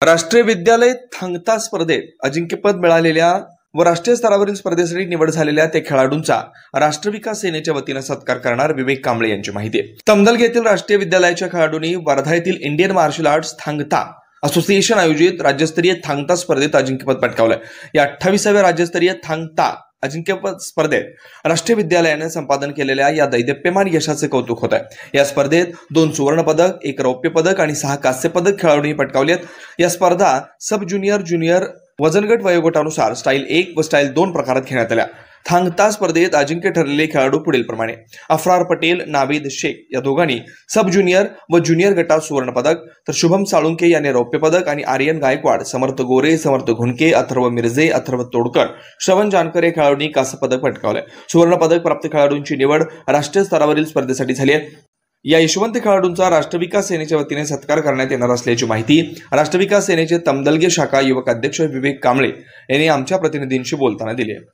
राष्ट्रीय विद्यालय थांगता स्पर्धेत अजिंक्यपद मिळालेल्या व राष्ट्रीय स्तरावरील स्पर्धेसाठी निवड झालेल्या त्या खेळाडूंचा राष्ट्रविकास सेनेच्या वतीनं सत्कार करणार विवेक कांबळे यांची माहिती आहे। तमदलगे येथील राष्ट्रीय विद्यालयाच्या खेळाडूंनी वर्धा येथील Indian martial arts Thangta association आयोजित राज्यस्तरीय थांगता स्पर्धेत अजिंक्यपद पटकावलंय। या 28व्या राज्यस्तरीय थांगता अजिंक्यपद स्पर्धेत राष्ट्रीय विद्यालयाने संपादन केलेल्या या दैदिप्यमान यशाचे कौतुक होत आहे। या स्पर्धेत 2 सुवर्ण पदक, 1 रौप्य पदक आणि 6 कांस्य पदक खेळाडूंनी पटकावली आहेत। या स्पर्धा सब ज्युनियर वजनगट वयोगटानुसार स्टाईल 1 व स्टाईल 2 प्रकारात घेण्यात आल्या। थांगता स्पर्धेत अजिंक्य ठरलेले खेळाडू पुढील प्रमाणे: अफरार पटेल, नावेद शेख या दोघांनी सब ज्युनियर व ज्युनियर गटात सुवर्ण पदक, तर शुभम साळुंके याने रौप्य पदक आणि आर्यन गायकवाड, समर्थ गोरे, समर्थ घुनके, अथर्व मिर्जे, अथर्व तोडकर, श्रवण जानकर या खेळाडूंनी कांस्य पदक पटकावले। सुवर्ण पदक प्राप्त खेळाडूंची निवड राष्ट्रीय स्तरावरील स्पर्धेसाठी झाली आहे। या यशवंत खेळाडूंचा राष्ट्रविकास सेनेच्या वतीने सत्कार करण्यात येणार असल्याची माहिती राष्ट्रविकास सेनेचे तमदलगे शाखा युवक अध्यक्ष विवेक कांबळे यांनी आमच्या प्रतिनिधींशी बोलताना दिली आहे।